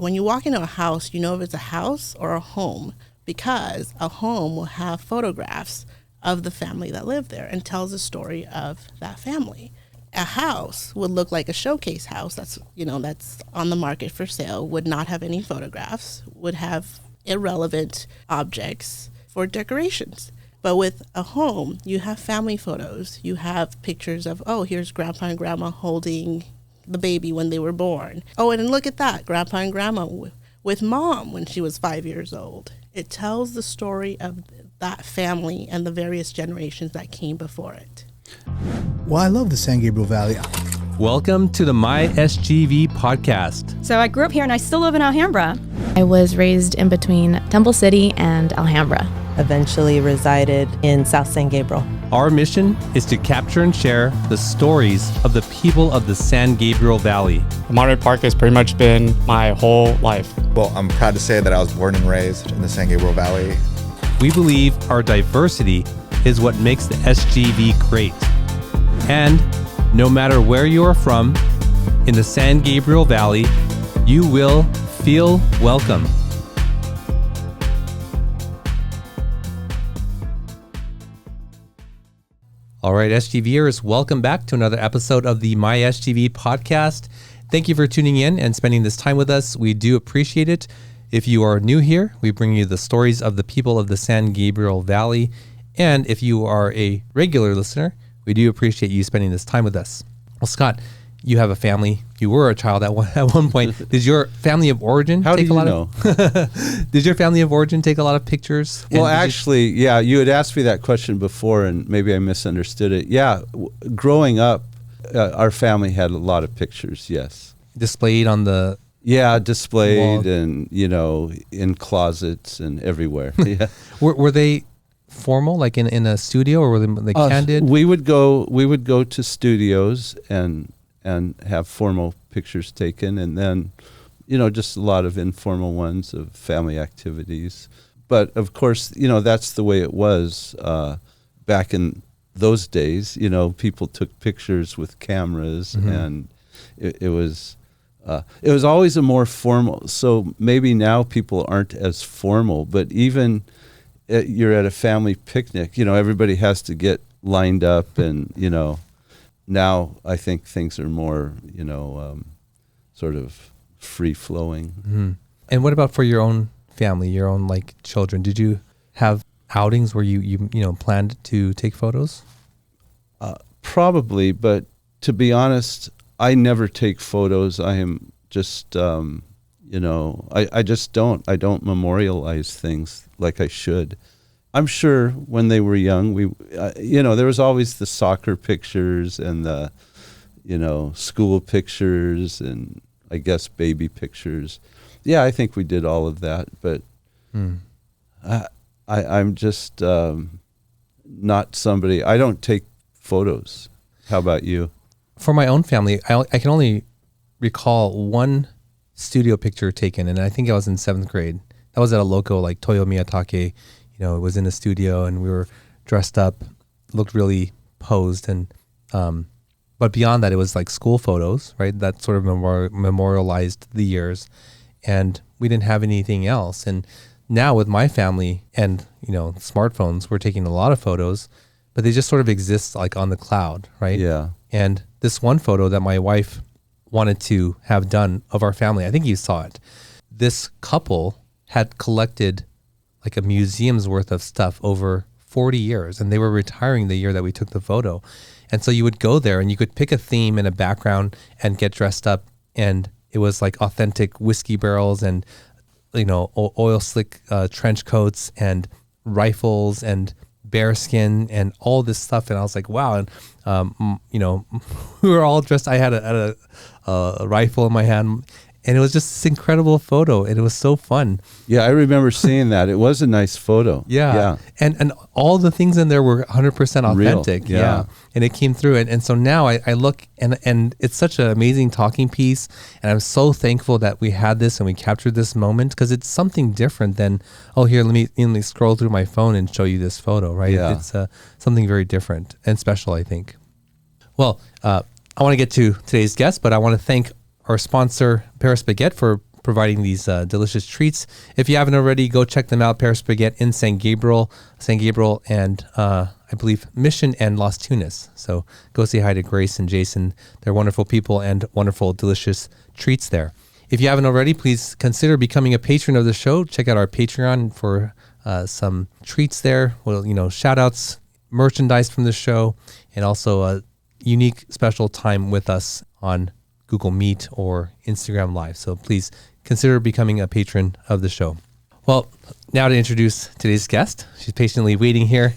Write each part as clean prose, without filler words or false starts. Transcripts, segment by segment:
when you walk into a house, you know if it's a house or a home, because a home will have photographs of the family that lived there and tells the story of that family. A house would look like a showcase house that's on the market for sale, would not have any photographs, would have irrelevant objects for decorations. But with a home, you have family photos. You have pictures of, here's grandpa and grandma holding the baby when they were born. Oh, and look at that, grandpa and grandma with mom when she was 5 years old. It tells the story of that family and the various generations that came before it. Well, I love the San Gabriel Valley. Welcome to the My SGV podcast. So I grew up here and I still live in Alhambra. I was raised in between Temple City and Alhambra. Eventually resided in South San Gabriel. Our mission is to capture and share the stories of the people of the San Gabriel Valley. Monterey Park has pretty much been my whole life. Well, I'm proud to say that I was born and raised in the San Gabriel Valley. We believe our diversity is what makes the SGV great. And no matter where you are from in the San Gabriel Valley, you will feel welcome. All right, SGVers, welcome back to another episode of the My SGV podcast. Thank you for tuning in and spending this time with us. We do appreciate it. If you are new here, we bring you the stories of the people of the San Gabriel Valley. And if you are a regular listener, we do appreciate you spending this time with us. Well, Scott, you have a family. You were a child at one point. Did your family of origin take a lot of Did your family of origin take a lot of pictures? Well, actually, yeah, you had asked me that question before and maybe I misunderstood it. Yeah, growing up, our family had a lot of pictures, yes. Displayed on the displayed wall. And, in closets and everywhere. Yeah. Were they formal, like in a studio, or were they candid? We would go to studios and have formal pictures taken, and then, just a lot of informal ones of family activities. But of course, that's the way it was back in those days. People took pictures with cameras, and it was always a more formal. So maybe now people aren't as formal, but even you're at a family picnic, everybody has to get lined up, and now I think things are more, sort of free-flowing. Mm-hmm. And what about for your own family, your own children? Did you have outings where you planned to take photos? Probably, but to be honest, I never take photos. I am just, I just don't. I don't memorialize things like I should. I'm sure when they were young, there was always the soccer pictures and the, school pictures and I guess baby pictures. Yeah, I think we did all of that, but I'm just not somebody. I don't take photos. How about you? For my own family, I can only recall one studio picture taken, and I think I was in 7th grade. That was at a local like Toyo Miyatake. It was in a studio, and we were dressed up, looked really posed, and but beyond that, it was like school photos, right? That sort of memorialized the years, and we didn't have anything else. And now with my family and smartphones, we're taking a lot of photos, but they just sort of exist like on the cloud, right? Yeah. And this one photo that my wife wanted to have done of our family, I think you saw it. This couple had collected like a museum's worth of stuff over 40 years, and they were retiring the year that we took the photo. And so you would go there and you could pick a theme and a background and get dressed up, and it was like authentic whiskey barrels and oil slick trench coats and rifles and bearskin and all this stuff. And I was like, wow. And we were all dressed. I had a rifle in my hand, and it was just this incredible photo, and it was so fun. Yeah, I remember seeing that. It was a nice photo. Yeah. And all the things in there were 100% authentic. Real. Yeah. And it came through. And so now I look, and it's such an amazing talking piece, and I'm so thankful that we had this and we captured this moment, because it's something different than, here, let me scroll through my phone and show you this photo, right? Yeah. It's something very different and special, I think. Well, I want to get to today's guest, but I want to thank our sponsor, Paris Baguette, for providing these delicious treats. If you haven't already, go check them out. Paris Baguette in San Gabriel, and I believe Mission and Las Tunas. So go say hi to Grace and Jason. They're wonderful people and wonderful, delicious treats there. If you haven't already, please consider becoming a patron of the show. Check out our Patreon for some treats there. Well, shout outs, merchandise from the show, and also a unique special time with us on Google Meet or Instagram Live. So please consider becoming a patron of the show. Well, now to introduce today's guest. She's patiently waiting here.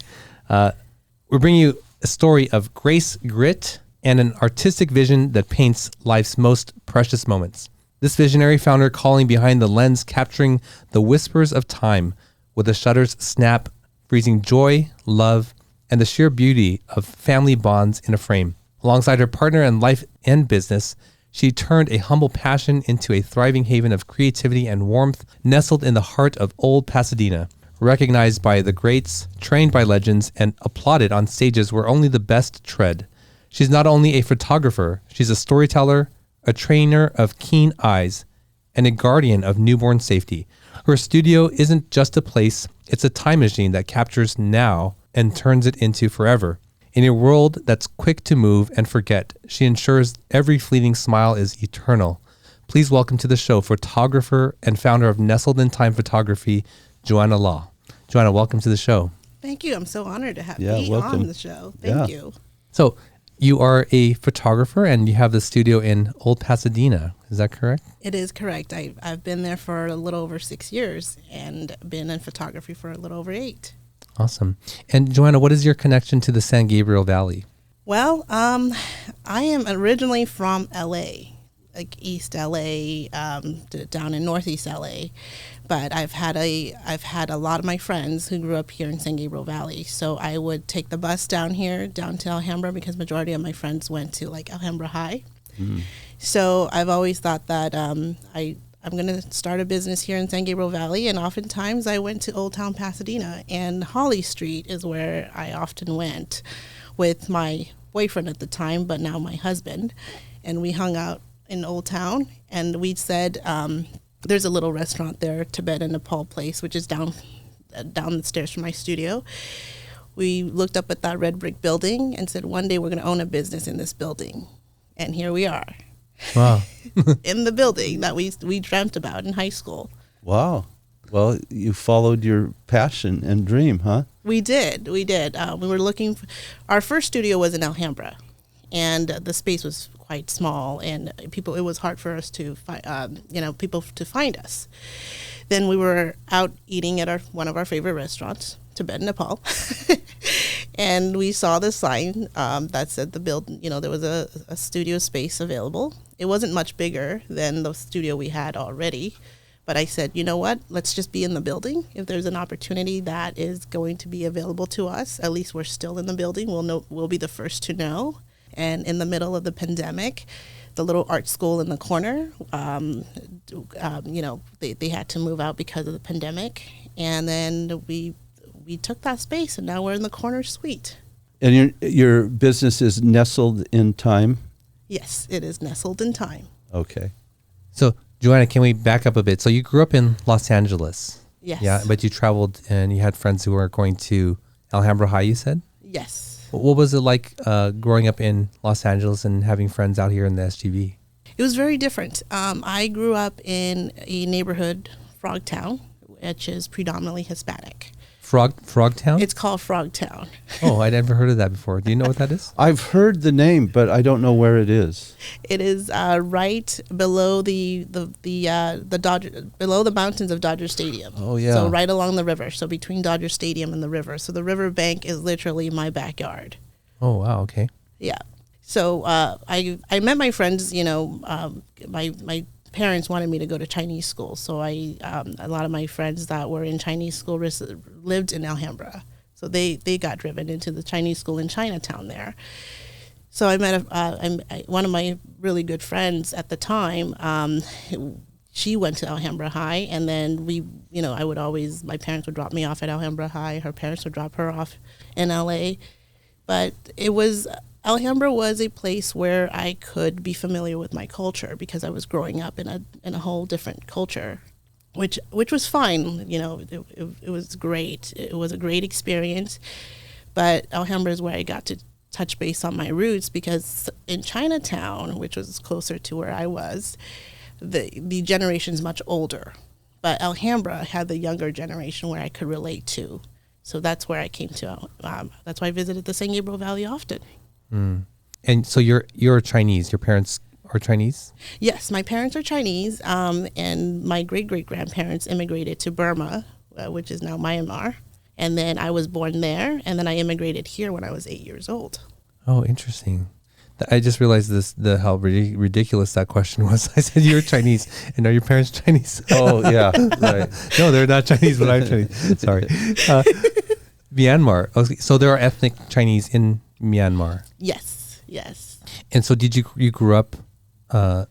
We're bringing you a story of grace, grit, and an artistic vision that paints life's most precious moments. This visionary found her calling behind the lens, capturing the whispers of time with a shutter's snap, freezing joy, love, and the sheer beauty of family bonds in a frame. Alongside her partner in life and business, she turned a humble passion into a thriving haven of creativity and warmth, nestled in the heart of Old Pasadena, recognized by the greats, trained by legends, and applauded on stages where only the best tread. She's not only a photographer, she's a storyteller, a trainer of keen eyes, and a guardian of newborn safety. Her studio isn't just a place, it's a time machine that captures now and turns it into forever. In a world that's quick to move and forget, she ensures every fleeting smile is eternal. Please welcome to the show photographer and founder of Nestled in Time Photography, Joanna Law. Joanna, welcome to the show. Thank you. I'm so honored to have me welcome. on the show. Thank you. So you are a photographer and you have the studio in Old Pasadena. Is that correct? It is correct. I've been there for a little over 6 years and been in photography for a little over 8. Awesome. And Joanna, what is your connection to the San Gabriel Valley? Well, I am originally from LA, like East LA, down in Northeast LA. But I've had a lot of my friends who grew up here in San Gabriel Valley. So I would take the bus down to Alhambra, because majority of my friends went to like Alhambra High. So I've always thought that I'm going to start a business here in San Gabriel Valley, and oftentimes I went to Old Town Pasadena, and Holly Street is where I often went with my boyfriend at the time, but now my husband, and we hung out in Old Town, and we said, there's a little restaurant there, Tibet and Nepal place, which is down the stairs from my studio. We looked up at that red brick building and said, one day we're going to own a business in this building, and here we are. Wow. In the building that we dreamt about in high school. Wow. Well, you followed your passion and dream, huh? We did. We were looking our first studio was in Alhambra, and the space was quite small, and it was hard for us to find, people to find us. Then we were out eating at one of our favorite restaurants, Tibet and Nepal. And we saw the sign that said the building, there was a studio space available. It wasn't much bigger than the studio we had already. But I said, you know what, let's just be in the building. If there's an opportunity that is going to be available to us, at least we're still in the building. We'll be the first to know. And in the middle of the pandemic, the little art school in the corner, they had to move out because of the pandemic. And then we took that space, and now we're in the corner suite. And your business is Nestled in Time? Yes, it is Nestled in Time. Okay. So, Joanna, can we back up a bit? So you grew up in Los Angeles. Yes. Yeah, but you traveled and you had friends who were going to Alhambra High, you said? Yes. What was it like growing up in Los Angeles and having friends out here in the SGV? It was very different. I grew up in a neighborhood, Frogtown, which is predominantly Hispanic. Frogtown? It's called Frogtown. Oh, I'd never heard of that before. Do you know what that is? I've heard the name, but I don't know where it is. It is right below the mountains of Dodger Stadium. Oh, yeah. So right along the river. So between Dodger Stadium and the river. So the river bank is literally my backyard. Oh, wow. Okay. Yeah. So I met my friends. My parents wanted me to go to Chinese school, so a lot of my friends that were in Chinese school lived in Alhambra, so they got driven into the Chinese school in Chinatown there. So I met one of my really good friends at the time. She went to Alhambra High, and then my parents would drop me off at Alhambra High. Her parents would drop her off in LA, but it was Alhambra was a place where I could be familiar with my culture because I was growing up in a whole different culture, which was fine. You know, it was great. It was a great experience. But Alhambra is where I got to touch base on my roots, because in Chinatown, which was closer to where I was, the generation's much older. But Alhambra had the younger generation where I could relate to. So that's where I came to. That's why I visited the San Gabriel Valley often. Mm. And so you're Chinese. Your parents are Chinese? Yes, my parents are Chinese, and my great-great-grandparents immigrated to Burma, which is now Myanmar. And then I was born there, and then I immigrated here when I was 8 years old. Oh, interesting. I just realized how ridiculous that question was. I said you're Chinese, and are your parents Chinese? Oh, yeah, right. No, they're not Chinese, but I'm Chinese. Sorry. Myanmar. Okay, so there are ethnic Chinese in Myanmar. Yes. And so did you grew up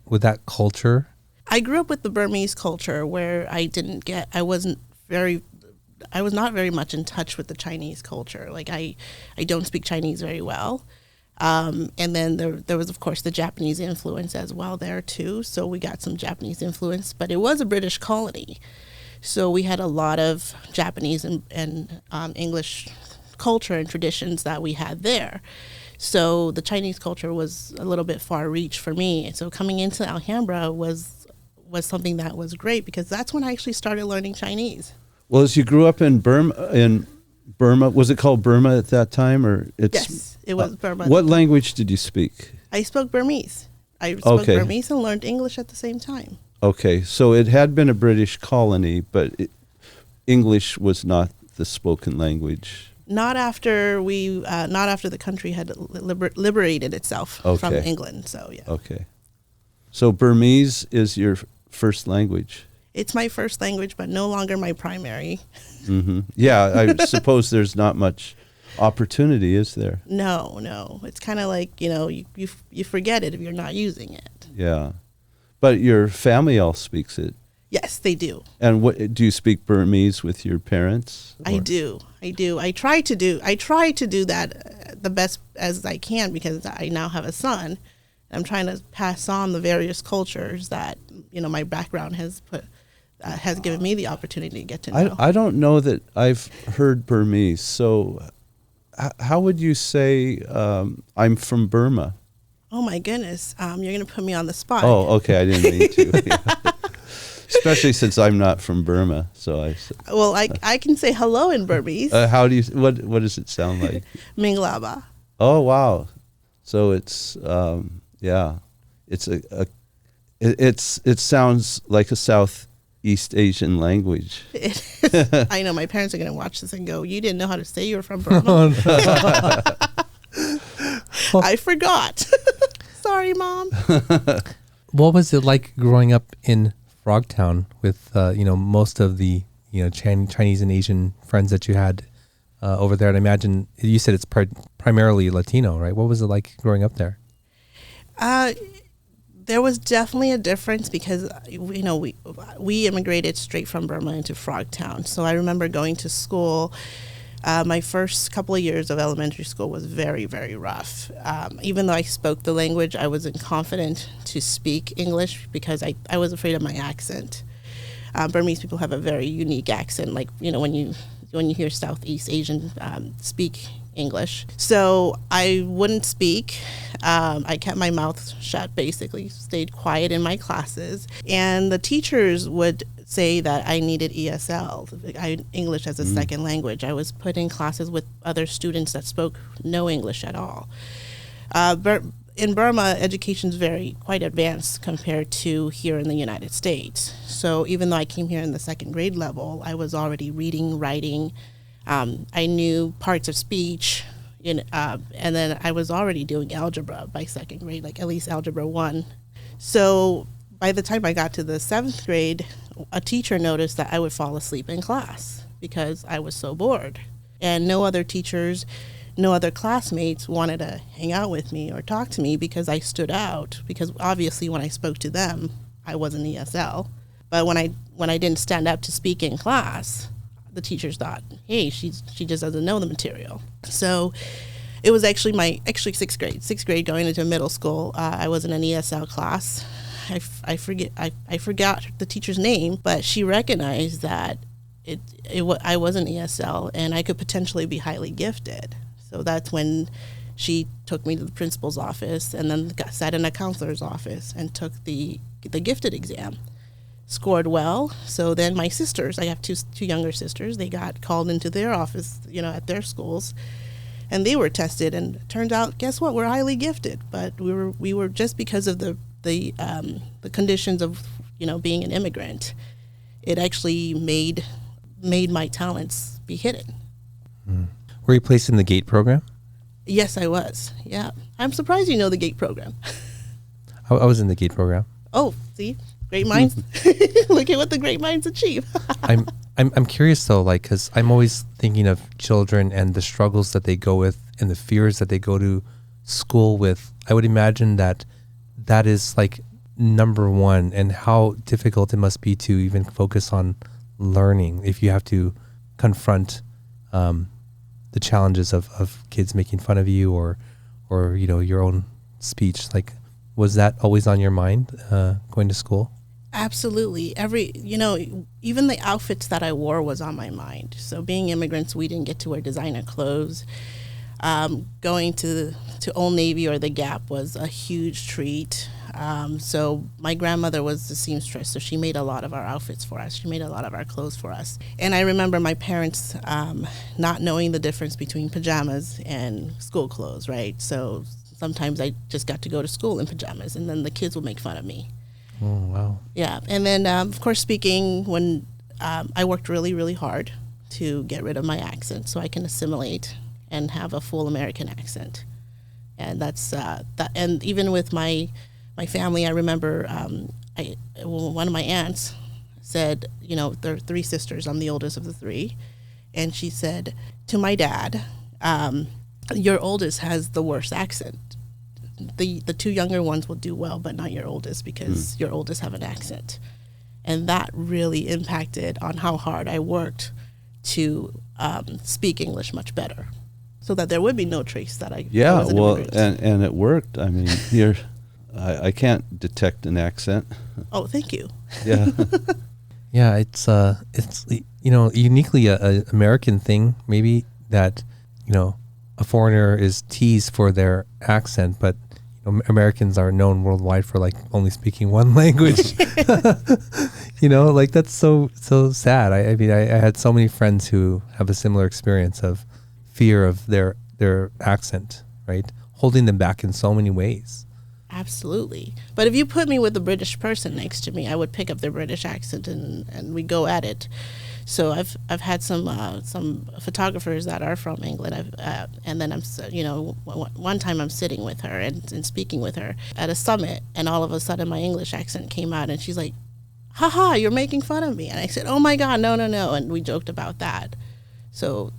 with that culture? I grew up with the Burmese culture, where I was not very much in touch with the Chinese culture. Like I don't speak Chinese very well. And then there was, of course, the Japanese influence as well there too. So we got some Japanese influence, but it was a British colony. So we had a lot of Japanese and English culture and traditions that we had there. So the Chinese culture was a little bit far reach for me. And so coming into Alhambra was something that was great, because that's when I actually started learning Chinese. Well, as you grew up in Burma, was it called Burma at that time, or Yes, it was Burma. What language did you speak? I spoke Burmese. I spoke Burmese and learned English at the same time. Okay, so it had been a British colony, but English was not the spoken language. Not after the country had liberated itself from England. So yeah. Okay, so Burmese is your first language. It's my first language, but no longer my primary. Mm-hmm. Yeah, I suppose there's not much opportunity, is there? No. It's kind of like, you forget it if you're not using it. Yeah, but your family all speaks it. Yes, they do. And what do you speak Burmese with your parents? Or? I do. I try to do that the best as I can, because I now have a son. I'm trying to pass on the various cultures that my background has given me the opportunity to get to know. I don't know that I've heard Burmese. So how would you say I'm from Burma? Oh my goodness, you're going to put me on the spot. Oh, okay, I didn't mean to. Yeah. Especially since I'm not from Burma, so I can say hello in Burmese. How do you? What does it sound like? Minglaba. Oh wow, so it's it sounds like a Southeast Asian language. It is. I know my parents are going to watch this and go, "You didn't know how to say you were from Burma." I forgot. Sorry, Mom. What was it like growing up in Frogtown with most of the Chinese and Asian friends that you had over there? And I imagine you said it's primarily Latino, right? What was it like growing up there? There was definitely a difference, because we immigrated straight from Burma into Frogtown. So I remember going to school. My first couple of years of elementary school was very, very rough. Even though I spoke the language, I wasn't confident to speak English because I was afraid of my accent. Burmese people have a very unique accent, like when you hear Southeast Asian speak English. So I wouldn't speak. I kept my mouth shut, basically stayed quiet in my classes, and the teachers would say that I needed ESL, English as a second language. I was put in classes with other students that spoke no English at all. In Burma, education's quite advanced compared to here in the United States. So even though I came here in the second grade level, I was already reading, writing. I knew parts of speech, and then I was already doing algebra by second grade, like at least algebra 1. So by the time I got to the 7th grade, a teacher noticed that I would fall asleep in class because I was so bored. And no other teachers, no other classmates wanted to hang out with me or talk to me because I stood out. Because obviously when I spoke to them, I wasn't ESL. But when I didn't stand up to speak in class, the teachers thought, hey, she just doesn't know the material. So It was actually sixth grade going into middle school. I was in an ESL class. I forgot the teacher's name, but she recognized that I was an ESL and I could potentially be highly gifted. So that's when she took me to the principal's office and then sat in a counselor's office and took the gifted exam. Scored well. So then my sisters, I have two younger sisters, they got called into their office, at their schools, and they were tested. And it turns out, guess what? We're highly gifted, but we were just because of the conditions of being an immigrant. It actually made my talents be hidden. Were you placed in the GATE program? Yes, I was. Yeah, I'm surprised you know the GATE program. I was in the GATE program. Oh, see, great minds. Look at what the great minds achieve. I'm curious though, because I'm always thinking of children and the struggles that they go with and the fears that they go to school with. I would imagine that is number one, and how difficult it must be to even focus on learning if you have to confront the challenges of kids making fun of you or your own speech. Was that always on your mind going to school? Absolutely. Even the outfits that I wore was on my mind. So being immigrants, we didn't get to wear designer clothes. Going to Old Navy or the Gap was a huge treat. So my grandmother was the seamstress, so she made a lot of our outfits for us. She made a lot of our clothes for us. And I remember my parents not knowing the difference between pajamas and school clothes, right? So sometimes I just got to go to school in pajamas, and then the kids would make fun of me. Oh, wow. Yeah. And then, of course, speaking, when I worked really, really hard to get rid of my accent so I can assimilate and have a full American accent. And that's that. And even with my family, I remember one of my aunts said, there are three sisters. I'm the oldest of the three. And she said to my dad, your oldest has the worst accent. The two younger ones will do well, but not your oldest, because your oldest have an accent. And that really impacted on how hard I worked to speak English much better, so that there would be no trace that I was an immigrant. and it worked. I mean, I can't detect an accent. Oh, thank you. Yeah. Yeah, it's uniquely a American thing, maybe, that a foreigner is teased for their accent, but Americans are known worldwide for only speaking one language. That's so sad. I mean, I had so many friends who have a similar experience of fear of their accent, right? Holding them back in so many ways. Absolutely. But if you put me with a British person next to me, I would pick up their British accent and we go at it. So I've had some photographers that are from England, and then one time I'm sitting with her and speaking with her at a summit, and all of a sudden my English accent came out, and she's like, "Haha, you're making fun of me." And I said, "Oh my God, no," and we joked about that. So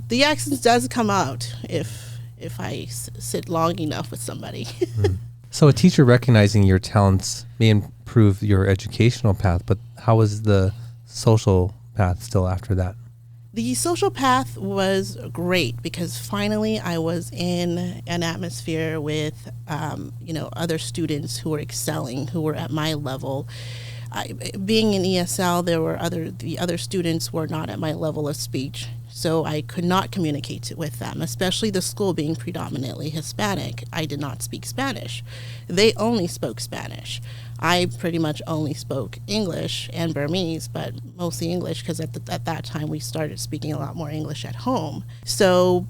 the accent does come out if I sit long enough with somebody. So a teacher recognizing your talents may improve your educational path, but how was the social path still after that? The social path was great because finally I was in an atmosphere with, other students who were excelling, who were at my level. Being in ESL, the other students were not at my level of speech, so I could not communicate with them, especially the school being predominantly Hispanic. I did not speak Spanish. They only spoke Spanish. I pretty much only spoke English and Burmese, but mostly English because at that time we started speaking a lot more English at home. So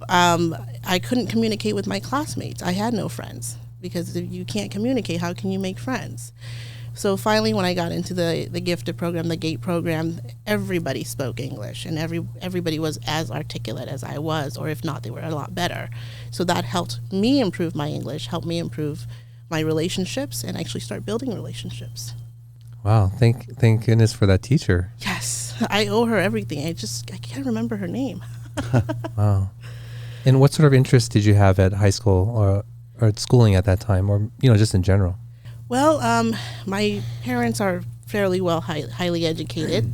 I couldn't communicate with my classmates. I had no friends because if you can't communicate, how can you make friends? So finally, when I got into the gifted program, the GATE program, everybody spoke English, and everybody was as articulate as I was, or if not, they were a lot better. So that helped me improve my English, helped me improve my relationships, and actually start building relationships. Wow, thank goodness for that teacher. Yes, I owe her everything. I can't remember her name. Wow. And what sort of interest did you have at high school or at schooling at that time, or just in general? Well, my parents are fairly well, highly educated.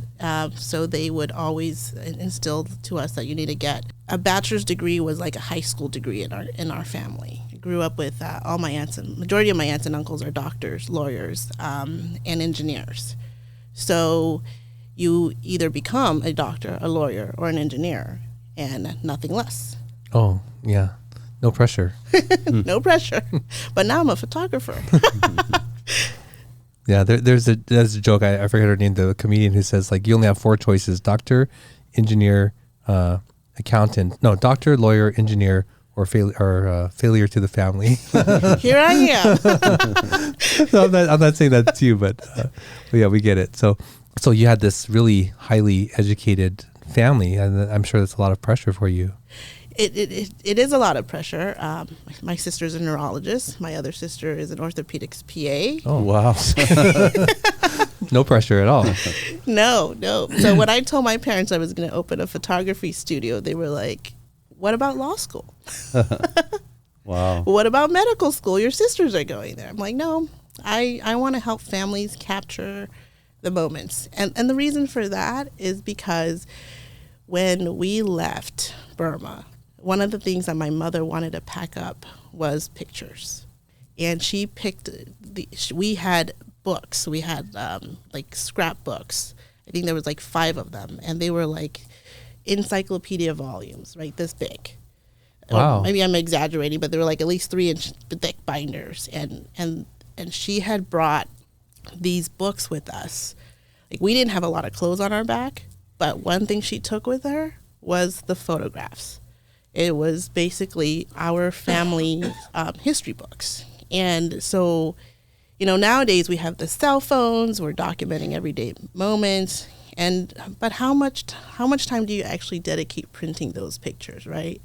So they would always instill to us that you need to get a bachelor's degree. Was like a high school degree in our family. I grew up with all my majority of my aunts and uncles are doctors, lawyers, and engineers. So you either become a doctor, a lawyer, or an engineer, and nothing less. Oh, yeah. No pressure. No pressure. But now I'm a photographer. Yeah, there's a joke. I forget her name. The comedian who says like you only have 4 choices: doctor, engineer, accountant. No, doctor, lawyer, engineer, or failure to the family. Here I am. No, I'm not saying that to you, but yeah, we get it. So you had this really highly educated family, and I'm sure that's a lot of pressure for you. It is a lot of pressure. My sister's a neurologist. My other sister is an orthopedics PA. Oh, wow. No pressure at all. No. So when I told my parents I was going to open a photography studio, they were like, what about law school? Wow. What about medical school? Your sisters are going there. I'm like, no, I want to help families capture the moments. And the reason for that is because when we left Burma, one of the things that my mother wanted to pack up was pictures. And she picked, we had books. We had like scrapbooks. I think there was like 5 of them. And they were like encyclopedia volumes, right, this big. Wow. Maybe I'm exaggerating, but they were like at least 3-inch thick binders. And she had brought these books with us. Like we didn't have a lot of clothes on our back, but one thing she took with her was the photographs. It was basically our family history books. And so, nowadays we have the cell phones, we're documenting everyday moments. But how much time do you actually dedicate printing those pictures, right?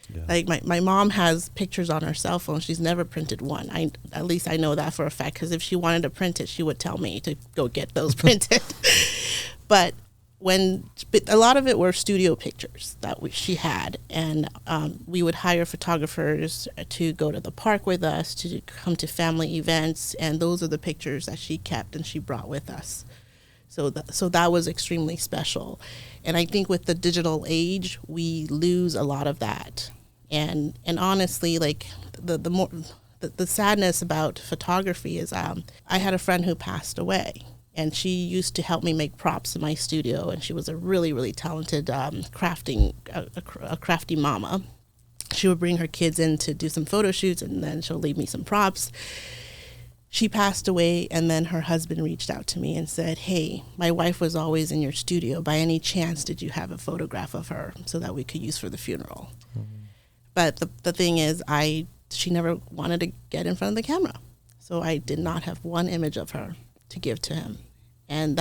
Yeah. Like my mom has pictures on her cell phone. She's never printed one. At least I know that for a fact, because if she wanted to print it, she would tell me to go get those printed. But a lot of it were studio pictures that she had, and we would hire photographers to go to the park with us, to come to family events, and those are the pictures that she kept and she brought with us. So that was extremely special. And I think with the digital age, we lose a lot of that. And honestly, like the sadness about photography is I had a friend who passed away. And she used to help me make props in my studio, and she was a really, really talented crafty mama. She would bring her kids in to do some photo shoots, and then she'll leave me some props. She passed away, and then her husband reached out to me and said, hey, my wife was always in your studio. By any chance, did you have a photograph of her so that we could use for the funeral? Mm-hmm. But the thing is, she never wanted to get in front of the camera. So I did not have one image of her to give to him. And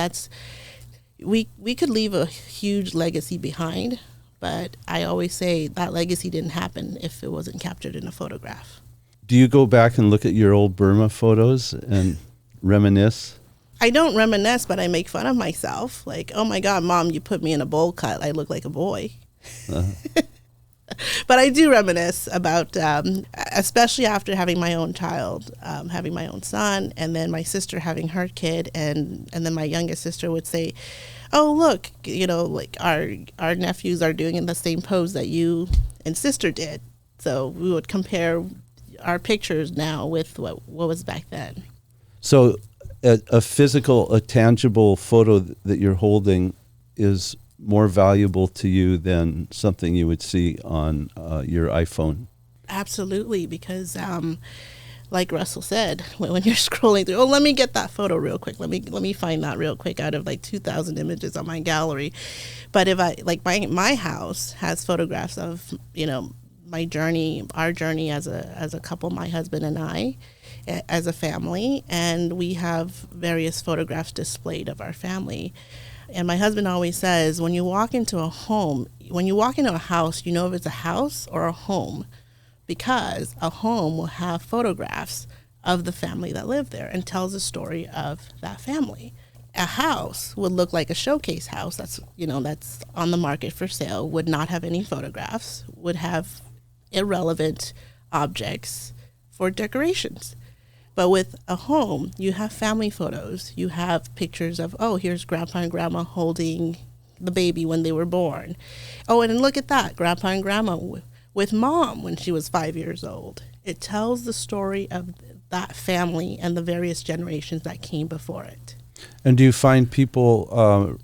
we could leave a huge legacy behind, but I always say that legacy didn't happen if it wasn't captured in a photograph. Do you go back and look at your old Burma photos and reminisce? I don't reminisce, but I make fun of myself. Like, oh my God, Mom, you put me in a bowl cut. I look like a boy. Uh-huh. But I do reminisce about, especially after having my own child, having my own son, and then my sister having her kid, and then my youngest sister would say, oh, look, like our nephews are doing in the same pose that you and sister did. So we would compare our pictures now with what was back then. So a physical, a tangible photo that you're holding is more valuable to you than something you would see on your iPhone? Absolutely, because like Russell said, when you're scrolling through, let me get that photo real quick. Let me find that real quick out of like 2,000 images on my gallery. But if my house has photographs of my journey, our journey as a couple, my husband and I, as a family, and we have various photographs displayed of our family. And my husband always says, when you walk into a house, you know if it's a house or a home, because a home will have photographs of the family that live there and tells the story of that family. A house would look like a showcase house that's on the market for sale, would not have any photographs, would have irrelevant objects for decorations. But with a home, you have family photos. You have pictures of, oh, here's grandpa and grandma holding the baby when they were born. Oh, and look at that, grandpa and grandma with mom when she was 5 years old. It tells the story of that family and the various generations that came before it. And do you find people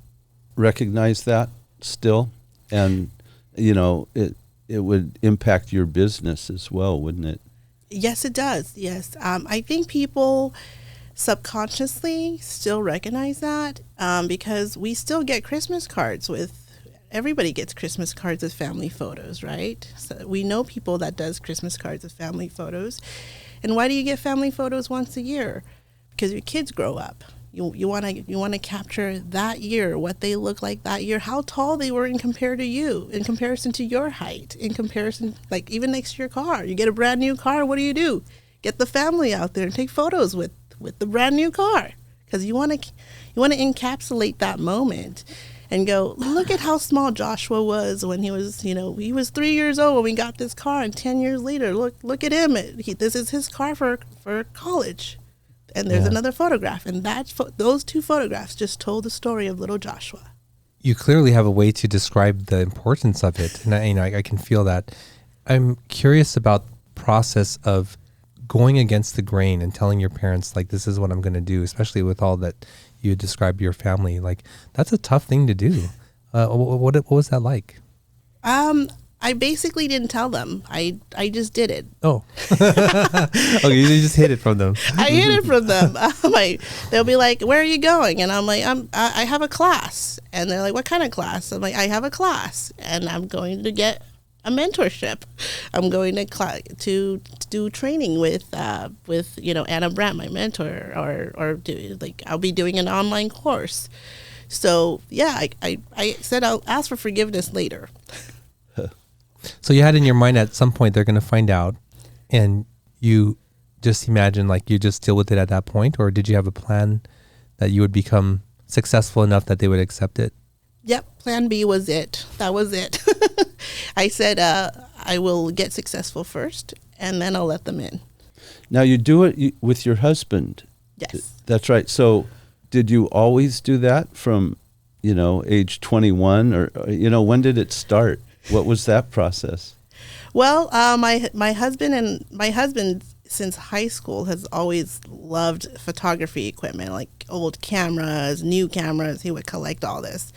recognize that still? And, it would impact your business as well, wouldn't it? Yes, it does. Yes. I think people subconsciously still recognize that because we still get Christmas cards everybody gets Christmas cards with family photos, right? So we know people that does Christmas cards with family photos. And why do you get family photos once a year? Because your kids grow up. You want to capture that year, what they look like that year, how tall they were in comparison to your height, in comparison, like even next to your car. You get a brand new car, what do? Get the family out there and take photos with the brand new car, because you want to encapsulate that moment and go, look at how small Joshua was when he was 3 years old when we got this car, and 10 years later, look at him. This is his car for college. And there's another photograph, and those two photographs just told the story of little Joshua. You clearly have a way to describe the importance of it, and I can feel that. I'm curious about the process of going against the grain and telling your parents, like, this is what I'm going to do, especially with all that you described your family. Like, that's a tough thing to do. What was that like? I basically didn't tell them. I just did it. Oh. Okay, you just hid it from them. I hid it from them. They'll be like, where are you going? And I'm like, I have a class. And they're like, what kind of class? I'm like, I have a class, and I'm going to get a mentorship. I'm going to do training with Ana Brandt, my mentor, or I'll be doing an online course. So yeah, I said I'll ask for forgiveness later. So you had in your mind at some point they're going to find out, and you just imagine like you just deal with it at that point, or did you have a plan that you would become successful enough that they would accept it? Yep, plan B was it. That was it. I said I will get successful first, and then I'll let them in. Now you do it with your husband. Yes. That's right. So did you always do that from, age 21, or when did it start? What was that process? Well, my husband since high school has always loved photography equipment, like old cameras, new cameras. He would collect all this.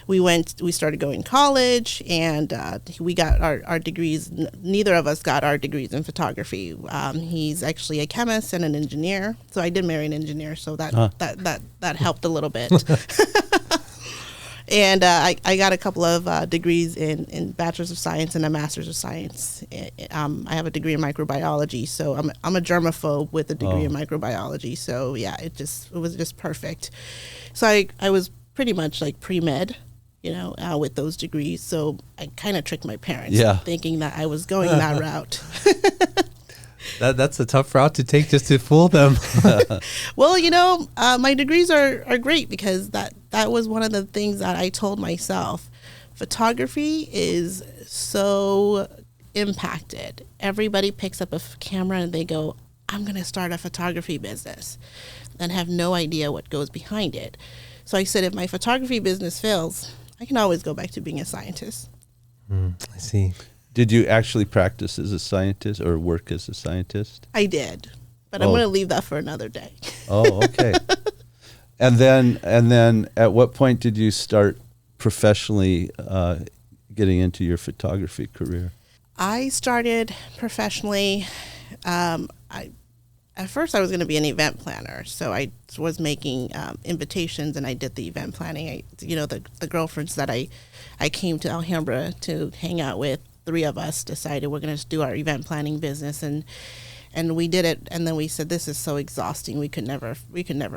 We started going to college, and we got our degrees. Neither of us got our degrees in photography. He's actually a chemist and an engineer. So I did marry an engineer, so that helped a little bit. And I got a couple of degrees in Bachelor's of Science and a Master's of Science. I have a degree in microbiology, so I'm a germaphobe with a degree in microbiology. So yeah, it was just perfect. So I was pretty much like pre-med, with those degrees. So I kind of tricked my parents, thinking that I was going that route. That's a tough route to take just to fool them. Well, my degrees are great because that was one of the things that I told myself. Photography is so impacted. Everybody picks up a camera and they go, I'm going to start a photography business, and have no idea what goes behind it. So I said, if my photography business fails, I can always go back to being a scientist. I see. Did you actually practice as a scientist or work as a scientist? I did, but I'm going to leave that for another day. Oh, okay. And then at what point did you start professionally getting into your photography career? I started professionally. At first I was going to be an event planner, so I was making invitations, and I did the event planning. The girlfriends that I came to Alhambra to hang out with, 3 of us decided we're going to do our event planning business, and we did it. And then we said, this is so exhausting, we could never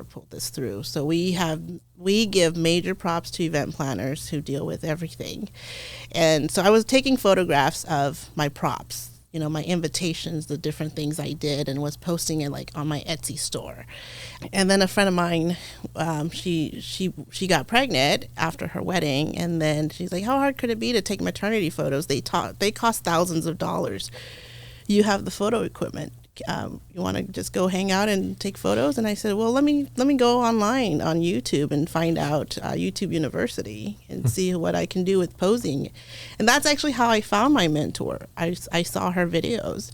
pull this through. So we give major props to event planners who deal with everything. And so I was taking photographs of my props, my invitations, the different things I did, and was posting it like on my Etsy store. And then a friend of mine, she got pregnant after her wedding, and then she's like, how hard could it be to take maternity photos? They cost thousands of dollars. You have the photo equipment. You want to just go hang out and take photos? And I said, well, let me go online on YouTube and find out YouTube University and see what I can do with posing. And that's actually how I found my mentor. I saw her videos,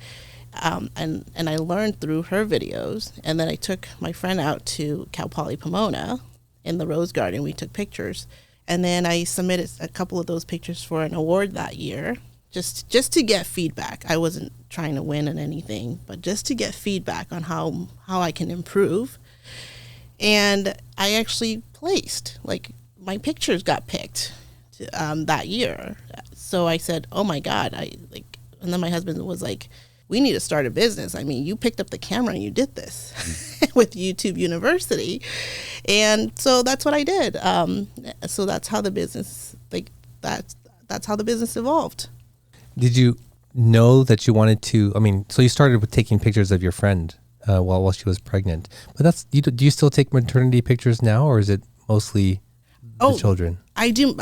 and I learned through her videos. And then I took my friend out to Cal Poly Pomona in the Rose Garden. We took pictures. And then I submitted a couple of those pictures for an award that year. Just to get feedback. I wasn't trying to win in anything, but just to get feedback on how I can improve. And I actually placed, like, my pictures got picked that year. So I said, oh my God, and then my husband was like, we need to start a business. I mean, you picked up the camera and you did this with YouTube University. And so that's what I did. So that's how the business, that's how the business evolved. Did you know that you wanted to? I mean, so you started with taking pictures of your friend while she was pregnant. But do you still take maternity pictures now, or is it mostly the children? I do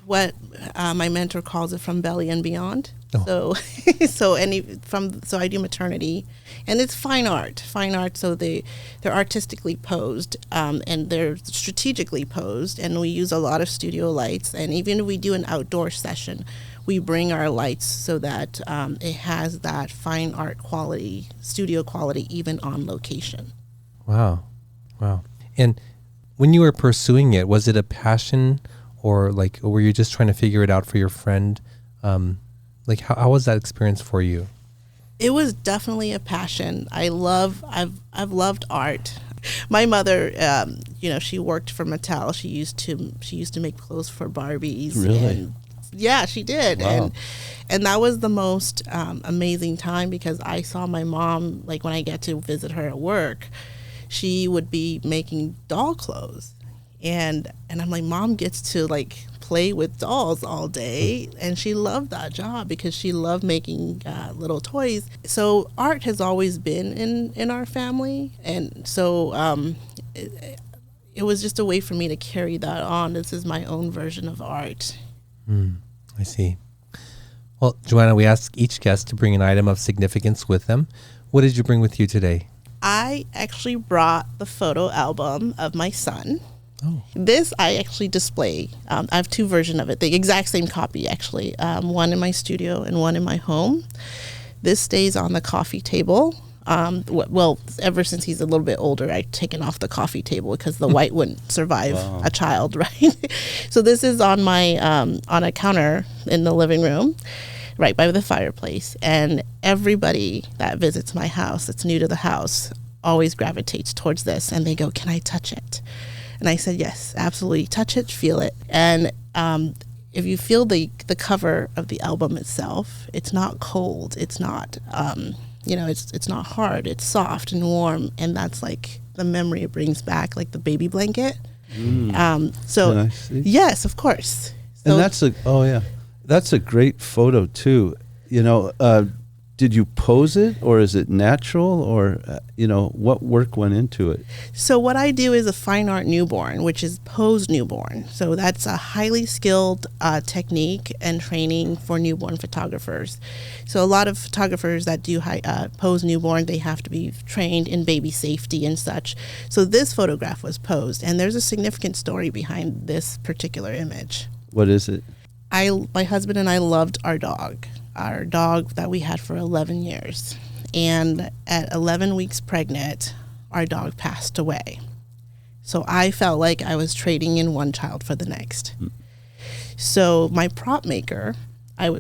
what my mentor calls it from belly and beyond. Oh. So I do maternity, and it's fine art. So they're artistically posed, and they're strategically posed, and we use a lot of studio lights. And even if we do an outdoor session, we bring our lights so that it has that fine art quality, studio quality, even on location. Wow. And when you were pursuing it, was it a passion, or were you just trying to figure it out for your friend? How was that experience for you? It was definitely a passion. I've loved art. My mother, she worked for Mattel. She used to make clothes for Barbies. Really? Yeah, she did. Wow. And that was the most amazing time, because I saw my mom, when I get to visit her at work, she would be making doll clothes. And I'm like, Mom gets to play with dolls all day. And she loved that job because she loved making little toys. So art has always been in our family. And so it was just a way for me to carry that on. This is my own version of art. I see. Well, Joanna, we ask each guest to bring an item of significance with them. What did you bring with you today? I actually brought the photo album of my son. Oh. This I actually display. I have two versions of it, the exact same copy, actually. One in my studio and one in my home. This stays on the coffee table. Ever since he's a little bit older, I've taken off the coffee table because the white wouldn't survive a child, right? So this is on my on a counter in the living room, right by the fireplace. And everybody that visits my house, that's new to the house, always gravitates towards this, and they go, "Can I touch it?" And I said, "Yes, absolutely. Touch it, feel it." And if you feel the cover of the album itself, it's not cold. It's not. It's not hard. It's soft and warm, and that's the memory it brings back, like the baby blanket. Can I see? Yes, of course. So, and that's a great photo too. Did you pose it, or is it natural, or what work went into it? So what I do is a fine art newborn, which is pose newborn. So that's a highly skilled technique and training for newborn photographers. So a lot of photographers that do pose newborn, they have to be trained in baby safety and such. So this photograph was posed, and there's a significant story behind this particular image. What is it? My husband and I loved our dog that we had for 11 years. And at 11 weeks pregnant, our dog passed away. So I felt like I was trading in one child for the next. So my prop maker, I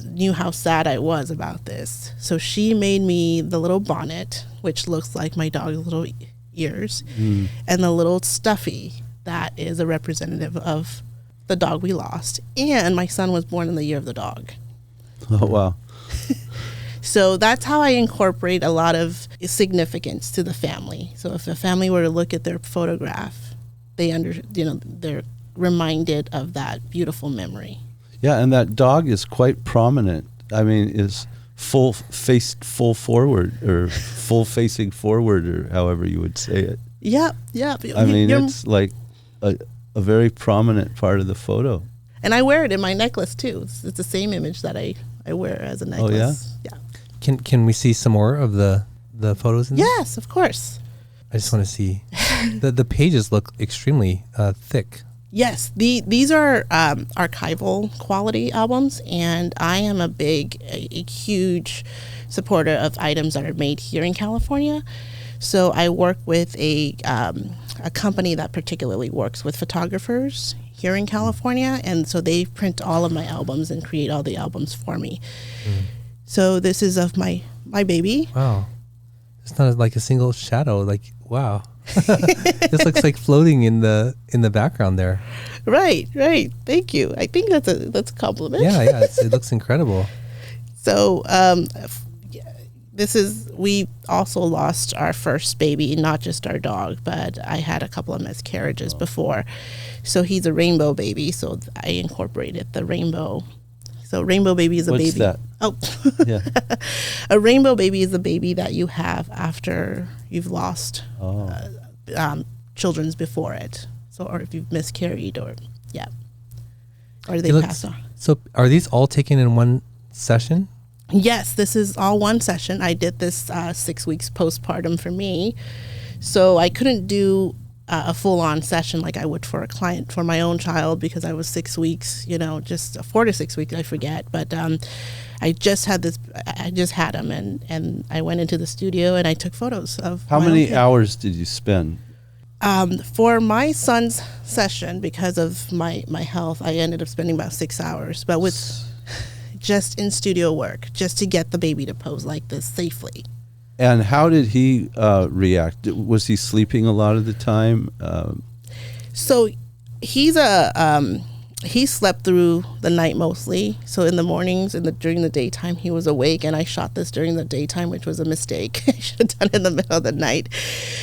knew how sad I was about this. So she made me the little bonnet, which looks like my dog's little ears, and the little stuffy that is a representative of the dog we lost. And my son was born in the year of the dog. Oh, wow. So that's how I incorporate a lot of significance to the family. So if a family were to look at their photograph, they're reminded of that beautiful memory. Yeah, and that dog is quite prominent. I mean, is full forward, or full facing forward, or however you would say it. Yeah. I mean, it's like a very prominent part of the photo. And I wear it in my necklace too. It's the same image that I wear as a necklace. Oh, yeah? Yeah. Can we see some more of the photos in there? Yes, of course. I just want to see. The pages look extremely thick. Yes, these are archival quality albums, and I am a huge supporter of items that are made here in California. So I work with a company that particularly works with photographers here in California, and so they print all of my albums and create all the albums for me. So this is of my baby. Wow. It's not like a single shadow. Like, wow. This looks like floating in the background there. Right. Thank you. I think that's a compliment. Yeah. It looks incredible. So we also lost our first baby, not just our dog, but I had a couple of miscarriages before. So he's a rainbow baby, so I incorporated the rainbow. So rainbow baby is a baby. What's that? Oh, Yeah. A rainbow baby is a baby that you have after you've lost children's before it. So, or if you've miscarried, or they pass on. So are these all taken in one session? Yes, this is all one session. I did this 6 weeks postpartum for me. So I couldn't do a full-on session like I would for a client for my own child because I was 6 weeks, just 4 to 6 weeks, I forget. But I just had him, and I went into the studio and I took photos of How many hours did you spend? For my son's session, because of my health, I ended up spending about 6 hours. But with just in studio work, just to get the baby to pose like this safely. And how did he react? Was he sleeping a lot of the time? So he slept through the night mostly. So in the mornings and during the daytime, he was awake. And I shot this during the daytime, which was a mistake. I should have done it in the middle of the night.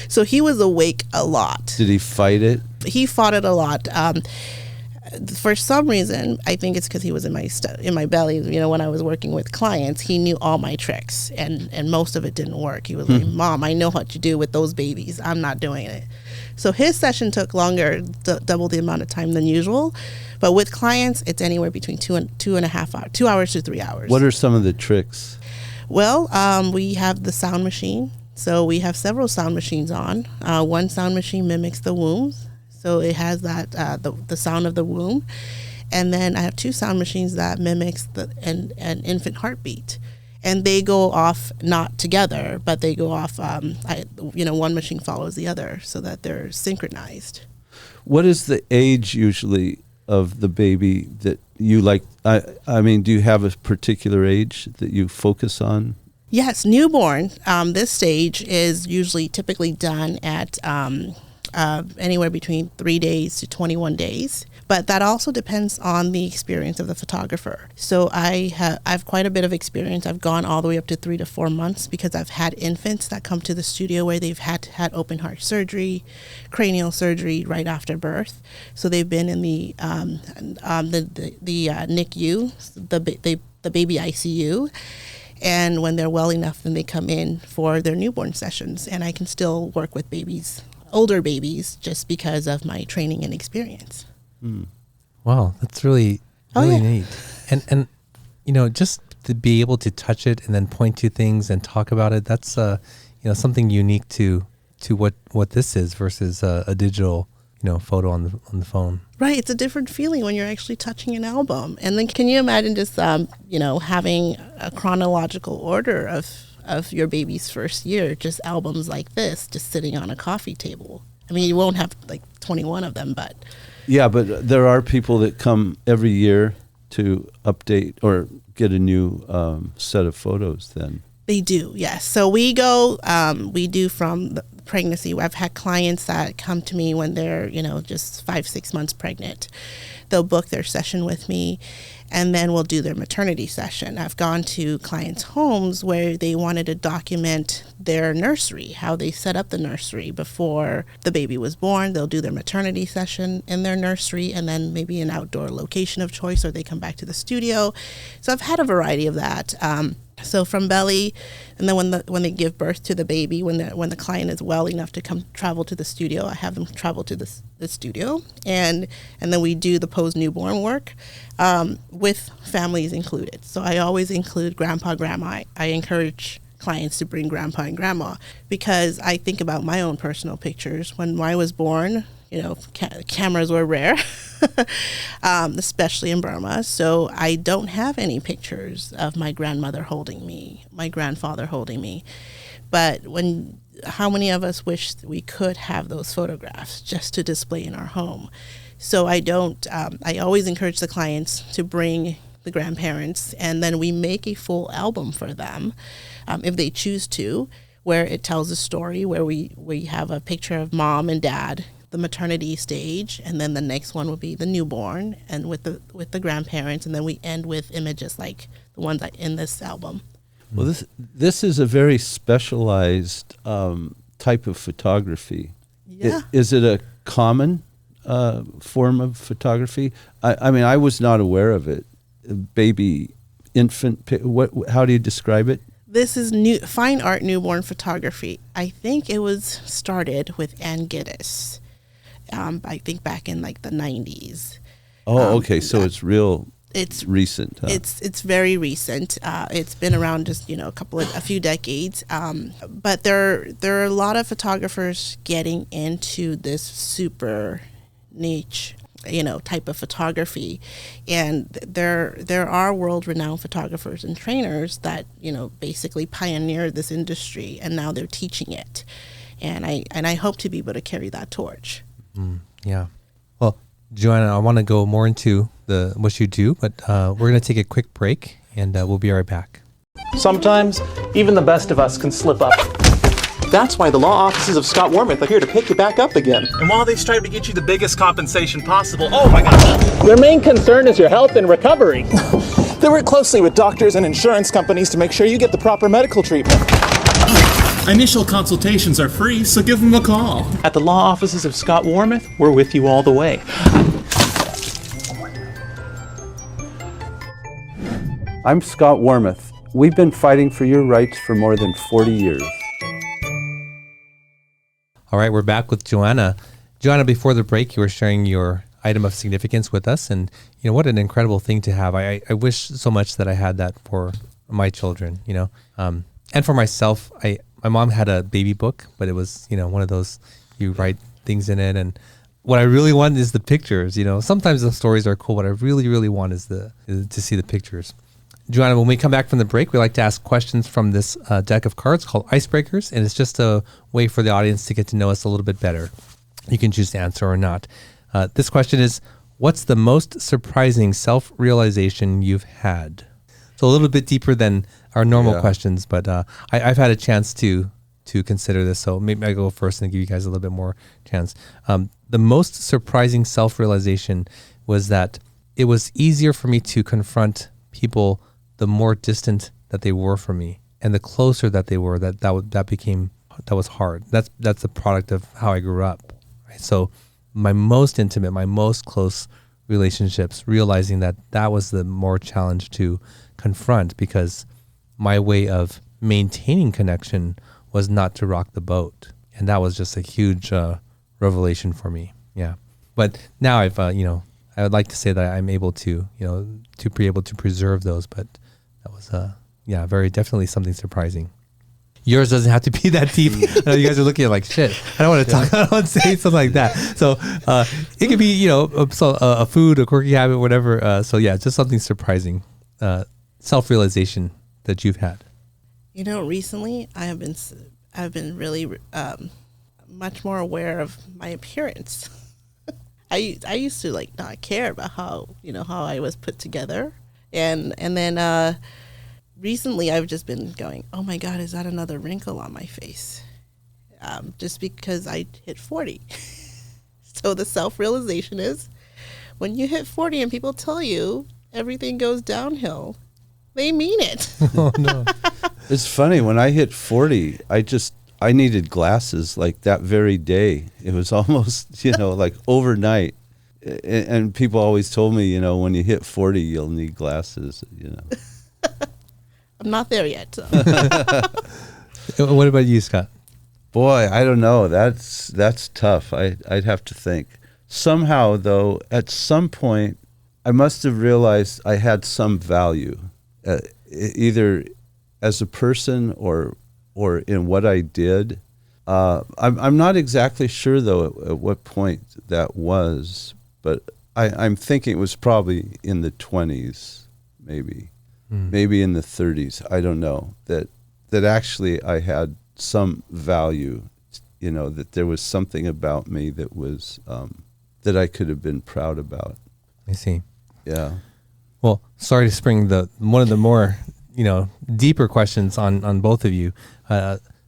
So he was awake a lot. Did he fight it? He fought it a lot. For some reason, I think it's because he was in my belly. When I was working with clients, he knew all my tricks, and most of it didn't work. He was like, "Mom, I know what to do with those babies. I'm not doing it." So his session took longer, double the amount of time than usual. But with clients, it's anywhere between 2 hours to 3 hours. What are some of the tricks? Well, we have the sound machine. So we have several sound machines on. One sound machine mimics the womb. So it has that the sound of the womb, and then I have two sound machines that mimics an infant heartbeat, and they go off not together, but they go off. One machine follows the other so that they're synchronized. What is the age usually of the baby that you like? I mean, do you have a particular age that you focus on? Yes, newborn. This stage is typically done at. Anywhere between 3 days to 21 days. But that also depends on the experience of the photographer. So I have quite a bit of experience. I've gone all the way up to 3 to 4 months because I've had infants that come to the studio where they've had open heart surgery, cranial surgery right after birth. So they've been in the NICU, the baby ICU. And when they're well enough, then they come in for their newborn sessions. And I can still work with older babies, just because of my training and experience. Wow, that's really neat. And just to be able to touch it and then point to things and talk about it, that's something unique to what this is versus a digital photo on the phone. Right, it's a different feeling when you're actually touching an album. And then can you imagine just having a chronological order of your baby's first year, just albums like this, just sitting on a coffee table. I mean, you won't have like 21 of them, but... Yeah, but there are people that come every year to update or get a new set of photos then. They do, yes. So we do from the pregnancy. I've had clients that come to me when they're, just 5-6 months pregnant. They'll book their session with me, and then we'll do their maternity session. I've gone to clients' homes where they wanted to document their nursery, how they set up the nursery before the baby was born. They'll do their maternity session in their nursery, and then maybe an outdoor location of choice, or they come back to the studio. So I've had a variety of that. So from belly, and then when they give birth to the baby, when the client is well enough to come travel to the studio, I have them travel to the studio, and then we do the post newborn work with families included. So I always include grandpa, grandma. I encourage clients to bring grandpa and grandma because I think about my own personal pictures. When I was born, cameras were rare, especially in Burma. So I don't have any pictures of my grandmother holding me, my grandfather holding me. But how many of us wish we could have those photographs just to display in our home? So I always encourage the clients to bring the grandparents, and then we make a full album for them if they choose to, where it tells a story, where we have a picture of mom and dad, the maternity stage, and then the next one will be the newborn and with the grandparents, and then we end with images like the ones in this album. Well, this is a very specialized type of photography. Yeah. Is it a common form of photography? I mean, I was not aware of it. Baby, infant, how do you describe it? This is fine art newborn photography. I think it was started with Ann Giddis. I think back in like the 90s. Oh, okay. So it's recent. Huh? It's very recent. It's been around just a few decades. But there are a lot of photographers getting into this super niche type of photography, and there are world-renowned photographers and trainers that basically pioneered this industry, and now they're teaching it, and I hope to be able to carry that torch. Yeah. Well, Joanna, I want to go more into what you do, but we're going to take a quick break, and we'll be right back. Sometimes even the best of us can slip up. That's why the law offices of Scott Wormuth are here to pick you back up again. And while they strive to get you the biggest compensation possible, oh my gosh! Their main concern is your health and recovery. They work closely with doctors and insurance companies to make sure you get the proper medical treatment. Initial consultations are free, so give them a call. At the law offices of Scott Wormuth, we're with you all the way. I'm Scott Wormuth. We've been fighting for your rights for more than 40 years. All right, we're back with Joanna. Joanna, before the break, you were sharing your item of significance with us, and what an incredible thing to have. I wish so much that I had that for my children, and for myself. My mom had a baby book, but it was one of those you write things in it, and what I really want is the pictures. Sometimes the stories are cool. What I really, really want is to see the pictures. Joanna, when we come back from the break, we like to ask questions from this deck of cards called Icebreakers, and it's just a way for the audience to get to know us a little bit better. You can choose to answer or not. This question is, what's the most surprising self-realization you've had? So a little bit deeper than our normal questions, but I've had a chance to consider this, so maybe I go first and give you guys a little bit more chance. The most surprising self-realization was that it was easier for me to confront people the more distant that they were from me, and the closer that they were, that was hard. That's a product of how I grew up. Right? So my most intimate, my most close relationships, realizing that was the more challenge to confront, because my way of maintaining connection was not to rock the boat, and that was just a huge revelation for me. Yeah, but now I would like to say that I'm able to be able to preserve those, but that was very definitely something surprising. Yours doesn't have to be that deep. I know you guys are looking at like, shit, I don't want to talk, I don't want to say something like that. So it could be, a food, a quirky habit, whatever. Just something surprising, self-realization that you've had. Recently I've been really much more aware of my appearance. I used to not care about how I was put together, and then recently I've just been going, oh my God, is that another wrinkle on my face? Just because I hit 40. So the self-realization is, when you hit 40 and people tell you everything goes downhill, they mean it. Oh no. It's funny, when I hit 40, I needed glasses like that very day. It was almost, like overnight. And people always told me, when you hit 40, you'll need glasses, I'm not there yet. So. What about you, Scott? Boy, I don't know. That's tough. I'd have to think. Somehow, though, at some point, I must have realized I had some value, either as a person or in what I did. I'm not exactly sure, though, at what point that was, but I'm thinking it was probably in the 20s, maybe in the 30s. I don't know, that actually I had some value, that there was something about me that was that I could have been proud about. I see. Yeah. Well, sorry to spring one of the more deeper questions on both of you.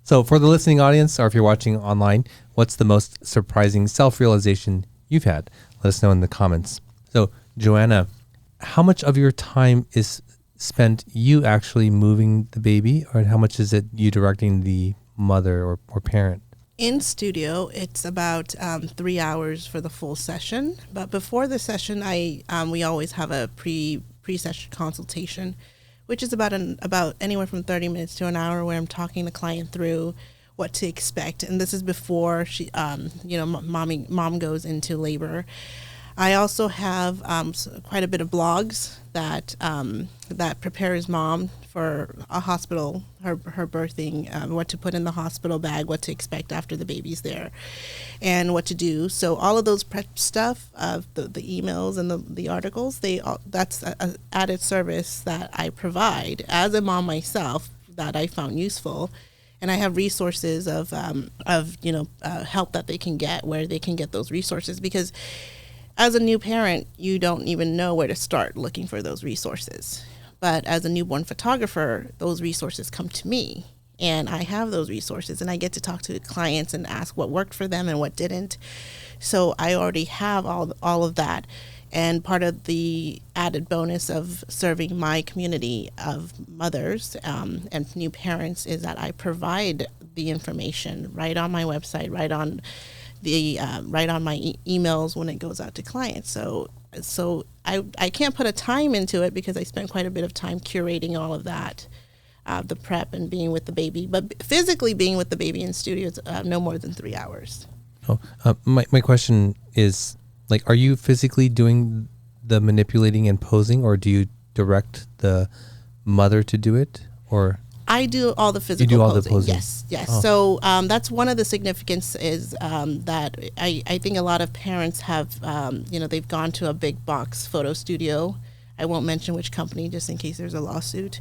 So for the listening audience, or if you're watching online, what's the most surprising self-realization you've had? Let us know in the comments. So Joanna, how much of your time is spent you actually moving the baby, or how much is it you directing the mother or parent? In studio, it's about 3 hours for the full session. But before the session, we always have a pre-session consultation, which is about anywhere from 30 minutes to an hour, where I'm talking the client through what to expect. And this is before she, mom goes into labor. I also have quite a bit of blogs that prepares mom for a hospital, her birthing, what to put in the hospital bag, what to expect after the baby's there, and what to do. So all of those prep stuff, the emails and the articles, that's an added service that I provide as a mom myself that I found useful. And I have resources of help that they can get, where they can get those resources, because as a new parent, you don't even know where to start looking for those resources. But as a newborn photographer, those resources come to me, and I have those resources, and I get to talk to clients and ask what worked for them and what didn't. So I already have all of that. And part of the added bonus of serving my community of mothers and new parents is that I provide the information right on my website, right on my emails when it goes out to clients. So I can't put a time into it, because I spent quite a bit of time curating all of that, the prep and being with the baby. But physically being with the baby in studio is no more than 3 hours. Oh, my question is, like, are you physically doing the manipulating and posing, or do you direct the mother to do it, or? I do all the physical posing. You do all posing. the posing? Yes. Oh. So that's one of the significance is that I think a lot of parents have, they've gone to a big box photo studio. I won't mention which company just in case there's a lawsuit.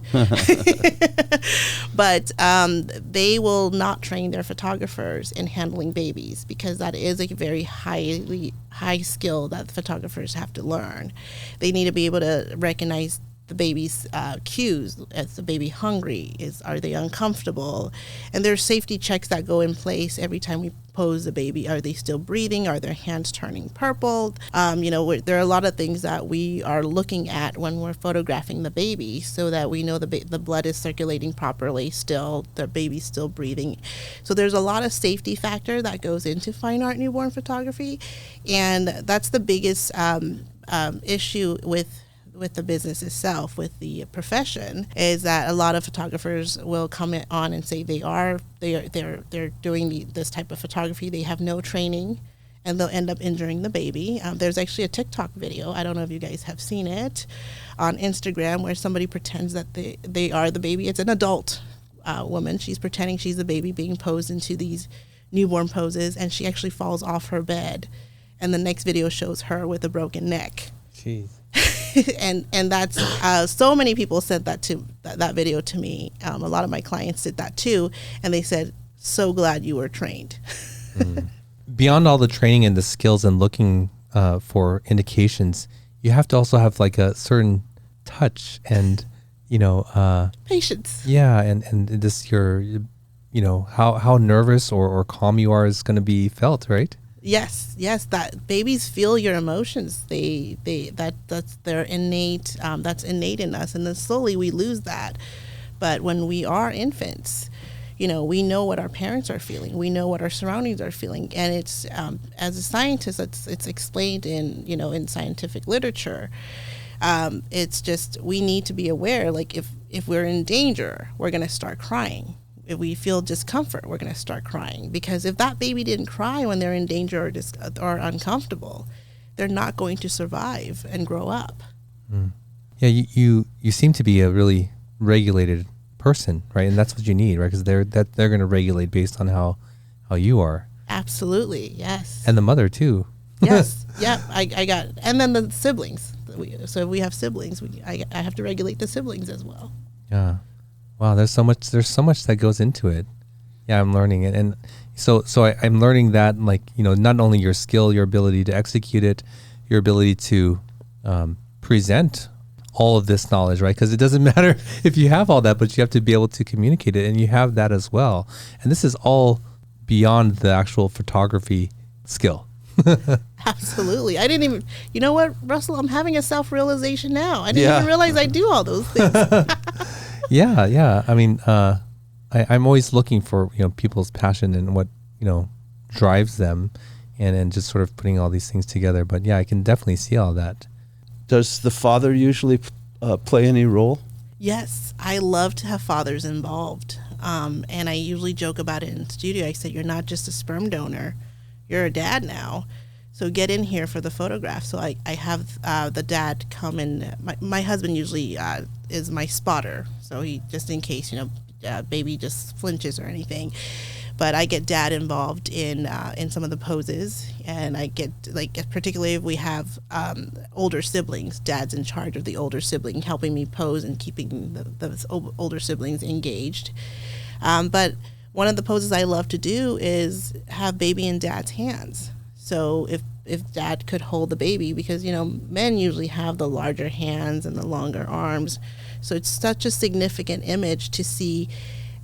But they will not train their photographers in handling babies, because that is a very high skill that photographers have to learn. They need to be able to recognize the baby's cues. Is the baby hungry? Are they uncomfortable? And there's safety checks that go in place every time we pose the baby. Are they still breathing? Are their hands turning purple? There are a lot of things that we are looking at when we're photographing the baby, so that we know the blood is circulating properly still, the baby's still breathing. So there's a lot of safety factor that goes into fine art newborn photography, and that's the biggest issue with the business itself, with the profession, is that a lot of photographers will come on and say they're doing this type of photography. They have no training, and they'll end up injuring the baby. There's actually a TikTok video, I don't know if you guys have seen it, on Instagram, where somebody pretends that they are the baby. It's an adult woman. She's pretending she's the baby, being posed into these newborn poses, and she actually falls off her bed, and the next video shows her with a broken neck. Jeez. and that's so many people said that video to me. A lot of my clients did that too, and they said, "So glad you were trained." Beyond all the training and the skills and looking for indications, you have to also have like a certain touch and patience. Yeah, and this how nervous or calm you are is going to be felt, right? Yes, that babies feel your emotions. That's their innate. That's innate in us, and then slowly we lose that. But when we are infants, we know what our parents are feeling. We know what our surroundings are feeling, and it's as a scientist, it's explained in in scientific literature. It's just, we need to be aware, like if we're in danger, we're going to start crying. If we feel discomfort, we're going to start crying, because if that baby didn't cry when they're in danger or uncomfortable, they're not going to survive and grow up. Yeah, you seem to be a really regulated person, right? And that's what you need, right? Because they're going to regulate based on how you are. Absolutely, yes. And the mother too. Yes, yeah. I got, and then the siblings. So if we have siblings, I have to regulate the siblings as well. Yeah. Wow, there's so much that goes into it. Yeah, I'm learning it. And so I'm learning that, like, not only your skill, your ability to execute it, your ability to present all of this knowledge, right? Because it doesn't matter if you have all that, but you have to be able to communicate it, and you have that as well. And this is all beyond the actual photography skill. Absolutely. I didn't even, you know what, Russell, I'm having a self-realization now. I didn't even realize I do all those things. Yeah. I mean, I'm always looking for, people's passion and what, drives them, and just sort of putting all these things together. But yeah, I can definitely see all that. Does the father usually play any role? Yes, I love to have fathers involved. And I usually joke about it in the studio. I said, you're not just a sperm donor, you're a dad now. So get in here for the photograph. So I have the dad come in. My husband usually is my spotter. So he, just in case, baby just flinches or anything. But I get dad involved in some of the poses. And I get, like, particularly if we have older siblings, dad's in charge of the older sibling, helping me pose and keeping the older siblings engaged. But one of the poses I love to do is have baby in dad's hands. So if dad could hold the baby, because, men usually have the larger hands and the longer arms. So it's such a significant image to see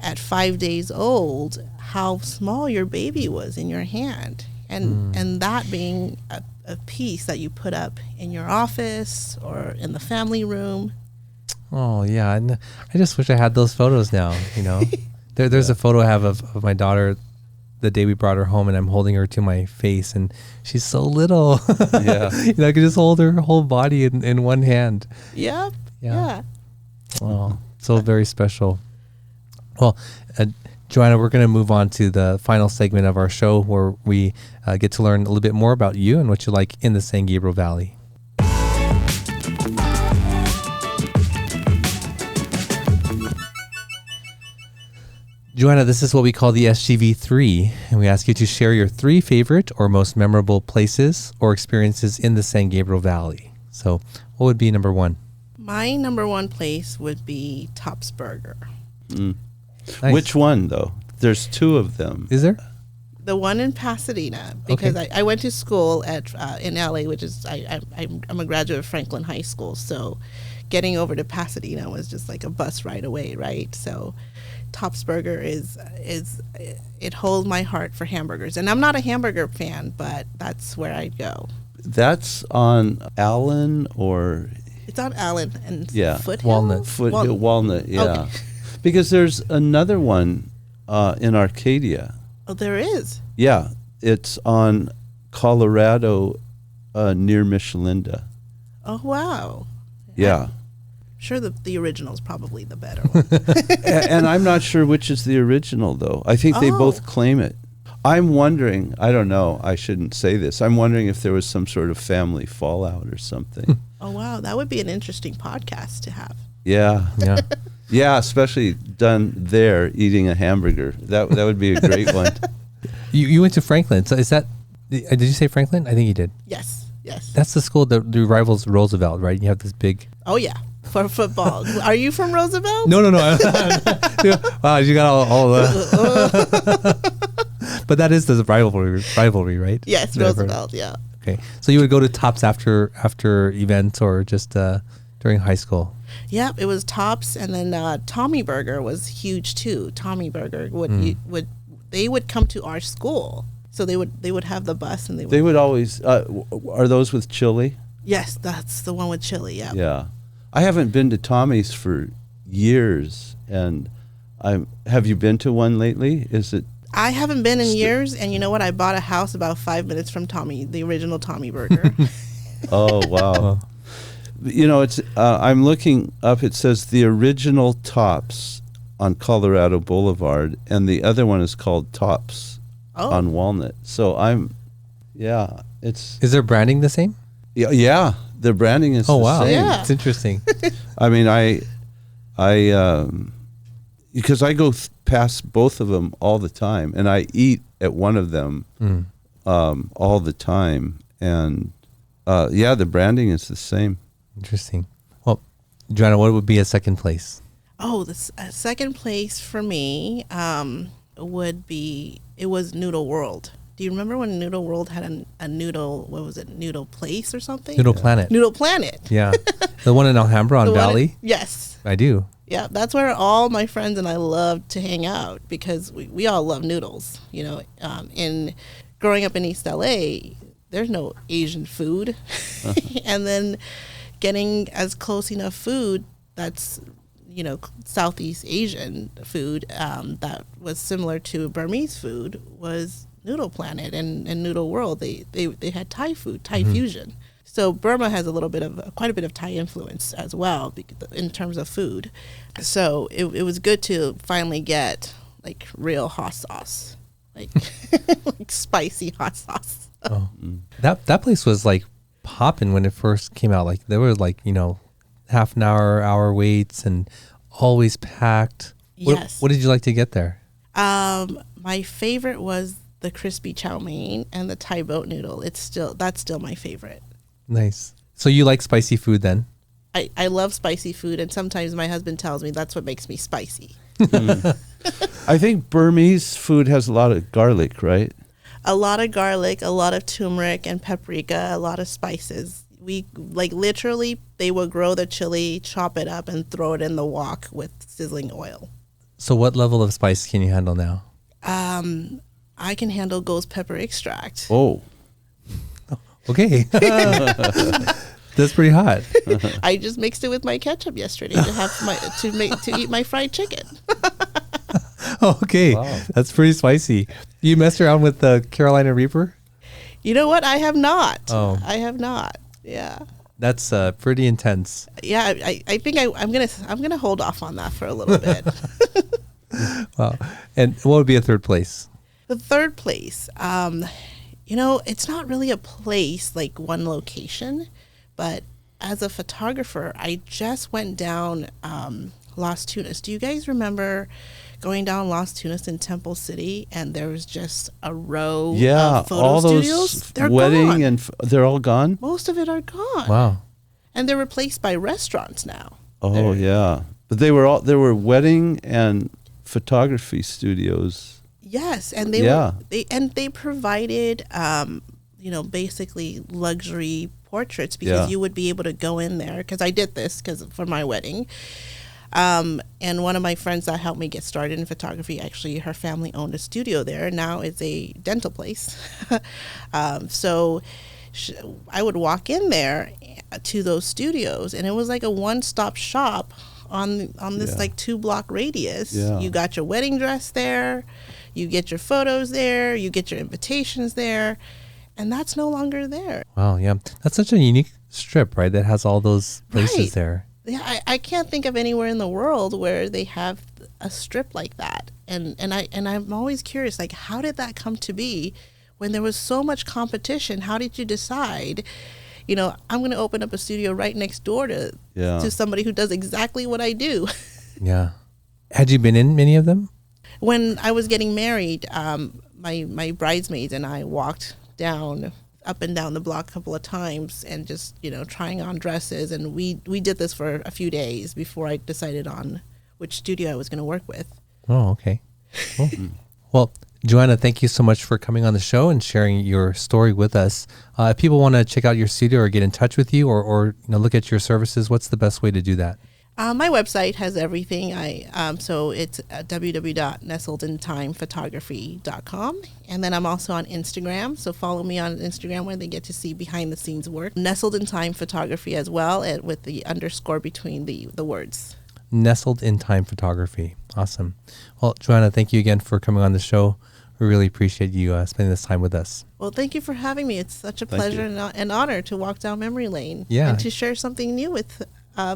at 5 days old how small your baby was in your hand. And that being a piece that you put up in your office or in the family room. Oh, yeah. And I just wish I had those photos now, There's a photo I have of my daughter the day we brought her home, and I'm holding her to my face, and she's so little. Yeah. I could just hold her whole body in one hand. Yep. Yeah. Oh, so very special. Well, Joanna, we're going to move on to the final segment of our show, where we get to learn a little bit more about you and what you like in the San Gabriel Valley. Joanna, this is what we call the SGV3, and we ask you to share your 3 favorite or most memorable places or experiences in the San Gabriel Valley. So what would be number 1? My number 1 place would be Tops Burger. Nice. Which one, though? There's 2 of them. Is there? The one in Pasadena, because I went to school in LA, which is, I'm a graduate of Franklin High School, so getting over to Pasadena was just like a bus ride away, right? So Tops Burger it holds my heart for hamburgers. And I'm not a hamburger fan, but that's where I'd go. That's on Allen, or? It's on Allen and Foothill? Walnut, yeah. Okay. Because there's another one in Arcadia. Oh, there is? Yeah. It's on Colorado near Michelinda. Oh, wow. Yeah. Sure, the original is probably the better one. And I'm not sure which is the original, though. I think they both claim it. I'm wondering, I don't know, I shouldn't say this. I'm wondering if there was some sort of family fallout or something. Oh, wow. That would be an interesting podcast to have. Yeah. Yeah, especially done there, eating a hamburger. That would be a great one. You went to Franklin. So is that, did you say Franklin? I think you did. Yes. That's the school that rivals Roosevelt, right? You have this big... Oh, yeah. For football. Are you from Roosevelt? No. Wow, you got all But that is the rivalry, right? Yes, Roosevelt, yeah. Okay. So you would go to Tops after events, or just during high school? Yep, it was Tops, and then Tommy Burger was huge too. Tommy Burger would come to our school. So they would have the bus, and they would always are those with chili? Yes, that's the one with chili. Yeah. Yeah. I haven't been to Tommy's for years, and have you been to one lately? Is it? I haven't been in years, and you know what? I bought a house about 5 minutes from Tommy, the original Tommy Burger. Oh, wow. You know, it's. I'm looking up. It says the original Tops on Colorado Boulevard, and the other one is called Tops on Walnut. So it's. Is their branding the same? Yeah. The branding is the same. Yeah. It's interesting. I mean, I because I go past both of them all the time, and I eat at one of them all the time, and the branding is the same. Interesting. Well, Joanna, what would be a second place? Oh, the second place for me would be, it was Noodle World. Do you remember when Noodle World had a noodle, what was it, Noodle Place or something? Noodle Planet. Noodle Planet. Yeah. The one in Alhambra on Valley? Yes. I do. Yeah, that's where all my friends and I love to hang out because we all love noodles. You know, in growing up in East LA, there's no Asian food. And then getting as close enough food that's, you know, Southeast Asian food that was similar to Burmese food was Noodle Planet and Noodle World. They had Thai food, Thai fusion. So Burma has quite a bit of Thai influence as well in terms of food. So it was good to finally get like real hot sauce, like like spicy hot sauce. That place was like popping when it first came out. Like there were like, you know, half an hour waits and always packed. Yes. What did you like to get there? My favorite was the crispy chow mein and the Thai boat noodle. That's still my favorite. Nice. So you like spicy food then? I love spicy food, and sometimes my husband tells me that's what makes me spicy. I think Burmese food has a lot of garlic, right? A lot of garlic, a lot of turmeric and paprika, a lot of spices. We like literally they will grow the chili, chop it up, and throw it in the wok with sizzling oil. So what level of spice can you handle now? I can handle ghost pepper extract. Oh. Okay. That's pretty hot. I just mixed it with my ketchup yesterday to eat my fried chicken. Okay. Wow. That's pretty spicy. You messed around with the Carolina Reaper? You know what? I have not. Oh. I have not. Yeah. That's pretty intense. Yeah, I think I'm gonna hold off on that for a little bit. Wow. And what would be a third place? The third place, you know, it's not really a place like one location, but as a photographer, I just went down Las Tunas. Do you guys remember going down Las Tunas in Temple City, and there was just a row of photo all studios? Those they're wedding gone. and they're all gone? Most of it are gone. Wow. And they're replaced by restaurants now. Oh, yeah. But there were wedding and photography studios. Yes, and they provided you know, basically luxury portraits because you would be able to go in there, because I did this for my wedding. And one of my friends that helped me get started in photography, actually her family owned a studio there. Now it's a dental place. So I would walk in there to those studios, and it was like a one-stop shop on this like 2-block radius. Yeah. You got your wedding dress there, you get your photos there, you get your invitations there, and that's no longer there. Wow, yeah. That's such a unique strip, right? That has all those places there. Yeah, I can't think of anywhere in the world where they have a strip like that. And I'm always curious, like, how did that come to be when there was so much competition? How did you decide, you know, I'm going to open up a studio right next door to somebody who does exactly what I do? Yeah. Had you been in many of them? When I was getting married, my bridesmaids and I walked up and down the block a couple of times and just, you know, trying on dresses. And we did this for a few days before I decided on which studio I was going to work with. Oh, okay. Cool. Well, Joanna, thank you so much for coming on the show and sharing your story with us. If people want to check out your studio or get in touch with you or you know, look at your services, what's the best way to do that? My website has everything. So it's www.nestledintimephotography.com. And then I'm also on Instagram. So follow me on Instagram where they get to see behind the scenes work. Nestled in Time Photography as well, and with the underscore between the words. Nestled in Time Photography. Awesome. Well, Joanna, thank you again for coming on the show. we really appreciate you spending this time with us. Well, thank you for having me. It's such a pleasure and an honor to walk down memory lane and to share something new with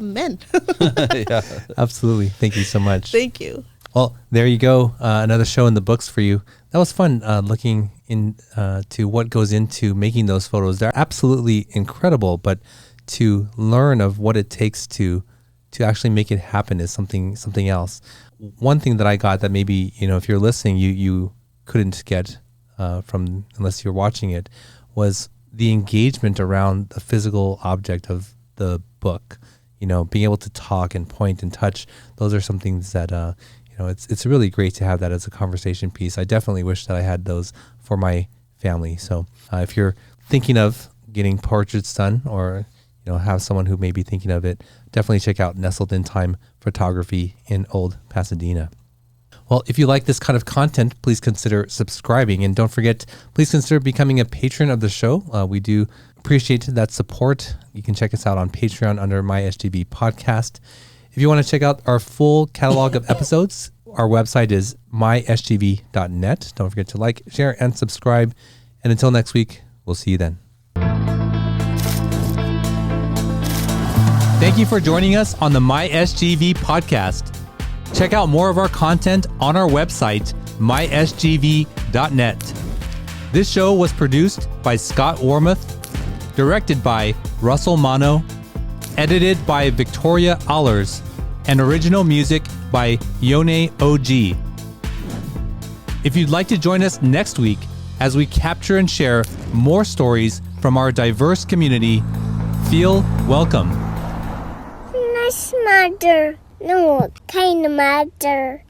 men. Yeah, absolutely. Thank you so much. Thank you. Well, there you go. Another show in the books for you. That was fun looking into what goes into making those photos. They're absolutely incredible, but to learn of what it takes to actually make it happen is something else. One thing that I got that maybe, if you're listening, you couldn't get from unless you're watching it, was the engagement around the physical object of the book. Being able to talk and point and touch. Those are some things that it's really great to have that as a conversation piece. I definitely wish that I had those for my family. So if you're thinking of getting portraits done, or have someone who may be thinking of it, definitely check out Nestled in Time Photography in Old Pasadena. Well, if you like this kind of content, please consider subscribing. And don't forget, please consider becoming a patron of the show. We do appreciate that support. You can check us out on Patreon under My SGV Podcast. If you want to check out our full catalog of episodes, our website is mysgv.net. Don't forget to like, share, and subscribe. And until next week, we'll see you then. Thank you for joining us on the My SGV Podcast. Check out more of our content on our website, mysgv.net. This show was produced by Scott Wormuth, directed by Russell Mano, edited by Victoria Allers, and original music by Yone OG. If you'd like to join us next week as we capture and share more stories from our diverse community, feel welcome. Nice mother. No, kind of mother.